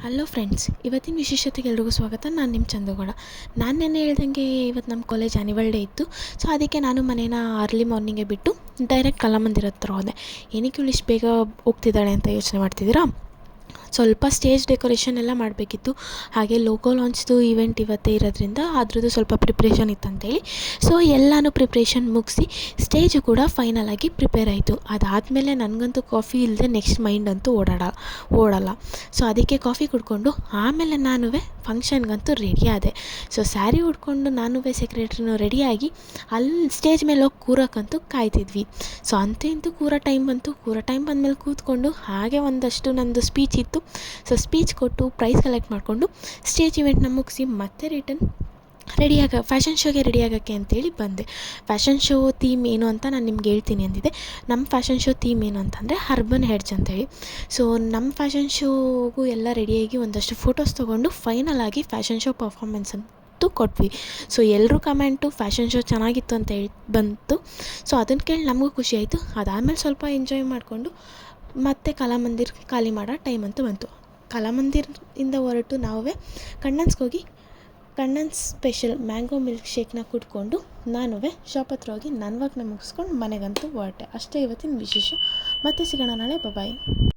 Hello friends, ಇವತ್ತಿನ ವಿಶೇಷತೆಗೆ ಎಲ್ರಿಗೂ ಸ್ವಾಗತ. ನಾನು ನಿಮ್ಮ ಚಂದಗೌಡ. ನಾನು ನೆನ್ನೆ ಹೇಳ್ದಂಗೆ ಇವತ್ತು ನಮ್ಮ ಕಾಲೇಜ್ ಆ್ಯನಿವಲ್ ಡೇ ಇತ್ತು. ಸೊ ಅದಕ್ಕೆ ನಾನು ಮನೇನ ಅರ್ಲಿ ಮಾರ್ನಿಂಗೇ ಬಿಟ್ಟು ಡೈರೆಕ್ಟ್ ಕಲಾಮಂದಿರ ಹತ್ರ ಹೋದೆ. ಏನಕ್ಕೆ ಇವಳು ಇಷ್ಟು ಬೇಗ ಹೋಗ್ತಿದ್ದಾಳೆ ಅಂತ ಯೋಚನೆ ಮಾಡ್ತಿದ್ದೀರಾ? ಸ್ವಲ್ಪ ಸ್ಟೇಜ್ ಡೆಕೋರೇಷನ್ ಎಲ್ಲ ಮಾಡಬೇಕಿತ್ತು. ಹಾಗೆ ಲೋಗೋ ಲಾಂಚ್ದು ಈವೆಂಟ್ ಇವತ್ತೇ ಇರೋದ್ರಿಂದ ಅದ್ರದ್ದು ಸ್ವಲ್ಪ ಪ್ರಿಪ್ರೇಷನ್ ಇತ್ತಂತೇಳಿ ಸೊ ಎಲ್ಲನೂ ಪ್ರಿಪ್ರೇಷನ್ ಮುಗಿಸಿ ಸ್ಟೇಜು ಕೂಡ ಫೈನಲ್ ಆಗಿ ಪ್ರಿಪೇರ್ ಆಯಿತು. ಅದಾದಮೇಲೆ ನನಗಂತೂ ಕಾಫಿ ಇಲ್ಲದೆ ನೆಕ್ಸ್ಟ್ ಮೈಂಡ್ ಅಂತೂ ಓಡಲ್ಲ. ಸೊ ಅದಕ್ಕೆ ಕಾಫಿ ಕುಡ್ಕೊಂಡು ಆಮೇಲೆ ನಾನು ಫಂಕ್ಷನ್ಗಂತೂ ರೆಡಿ ಆದೆ. ಸೊ ಸ್ಯಾರಿ ಉಟ್ಕೊಂಡು ನಾನು ಸೆಕ್ರೆಟ್ರಿನೂ ರೆಡಿಯಾಗಿ ಅಲ್ಲಿ ಸ್ಟೇಜ್ ಮೇಲೆ ಹೋಗಿ ಕೂರೋಕ್ಕಂತೂ ಕಾಯ್ತಿದ್ವಿ. ಸೊ ಅಂತೂ ಇಂತೂ ಕೂರೋ ಟೈಮ್ ಬಂದಮೇಲೆ ಕೂತ್ಕೊಂಡು ಹಾಗೆ ಒಂದಷ್ಟು ನಂದು ಸ್ಪೀಚ್ ಇತ್ತು. ಸೊ ಸ್ಪೀಚ್ ಕೊಟ್ಟು ಪ್ರೈಸ್ ಕಲೆಕ್ಟ್ ಮಾಡಿಕೊಂಡು ಸ್ಟೇಜ್ ಇವೆಂಟ್ನ ಮುಗಿಸಿ ಮತ್ತೆ ರಿಟರ್ನ್ ಫ್ಯಾಷನ್ ಶೋಗೆ ರೆಡಿ ಆಗೋಕ್ಕೆ ಅಂತೇಳಿ ಬಂದೆ. ಫ್ಯಾಷನ್ ಶೋ ಥೀಮ್ ಏನು ಅಂತ ನಾನು ನಿಮ್ಗೆ ಹೇಳ್ತೀನಿ ಅಂದಿದ್ದೆ. ನಮ್ಮ ಫ್ಯಾಷನ್ ಶೋ ಥೀಮ್ ಏನು ಅಂತಂದರೆ ಅರ್ಬನ್ ಹೆಡ್ಜ್ ಅಂತೇಳಿ. ಸೊ ನಮ್ಮ ಫ್ಯಾಷನ್ ಶೋಗೂ ಎಲ್ಲ ರೆಡಿಯಾಗಿ ಒಂದಷ್ಟು ಫೋಟೋಸ್ ತೊಗೊಂಡು ಫೈನಲ್ ಆಗಿ ಫ್ಯಾಷನ್ ಶೋ ಪರ್ಫಾರ್ಮೆನ್ಸ್ ಅಂತೂ ಕೊಟ್ವಿ. ಸೊ ಎಲ್ಲರೂ ಕಮೆಂಟು ಫ್ಯಾಷನ್ ಶೋ ಚೆನ್ನಾಗಿತ್ತು ಅಂತ ಹೇಳಿ ಬಂತು. ಸೊ ಅದನ್ನು ಕೇಳಿ ನಮಗೂ ಖುಷಿ ಆಯಿತು. ಅದಾದಮೇಲೆ ಸ್ವಲ್ಪ ಎಂಜಾಯ್ ಮಾಡಿಕೊಂಡು ಮತ್ತೆ ಕಲಾಮಂದಿರ ಖಾಲಿ ಮಾಡೋ ಟೈಮ್ ಅಂತೂ ಬಂತು. ಕಲಾಮಂದಿರದಿಂದ ಹೊರಟು ನಾವೇ ಕಣ್ಣನ್ಸ್ ಸ್ಪೆಷಲ್ ಮ್ಯಾಂಗೋ ಮಿಲ್ಕ್ ಶೇಕ್ನ ಕುಡ್ಕೊಂಡು ನಾನು ಶಾಪ್ ಹತ್ರ ಹೋಗಿ ನನ್ನ ವರ್ಕ್ನ ಮುಗಿಸ್ಕೊಂಡು ಮನೆಗಂತೂ ಹೊರಟೆ. ಅಷ್ಟೇ ಇವತ್ತಿನ ವಿಶೇಷ. ಮತ್ತೆ ಸಿಗೋಣ ನಾಳೆ. ಬಾಯ್.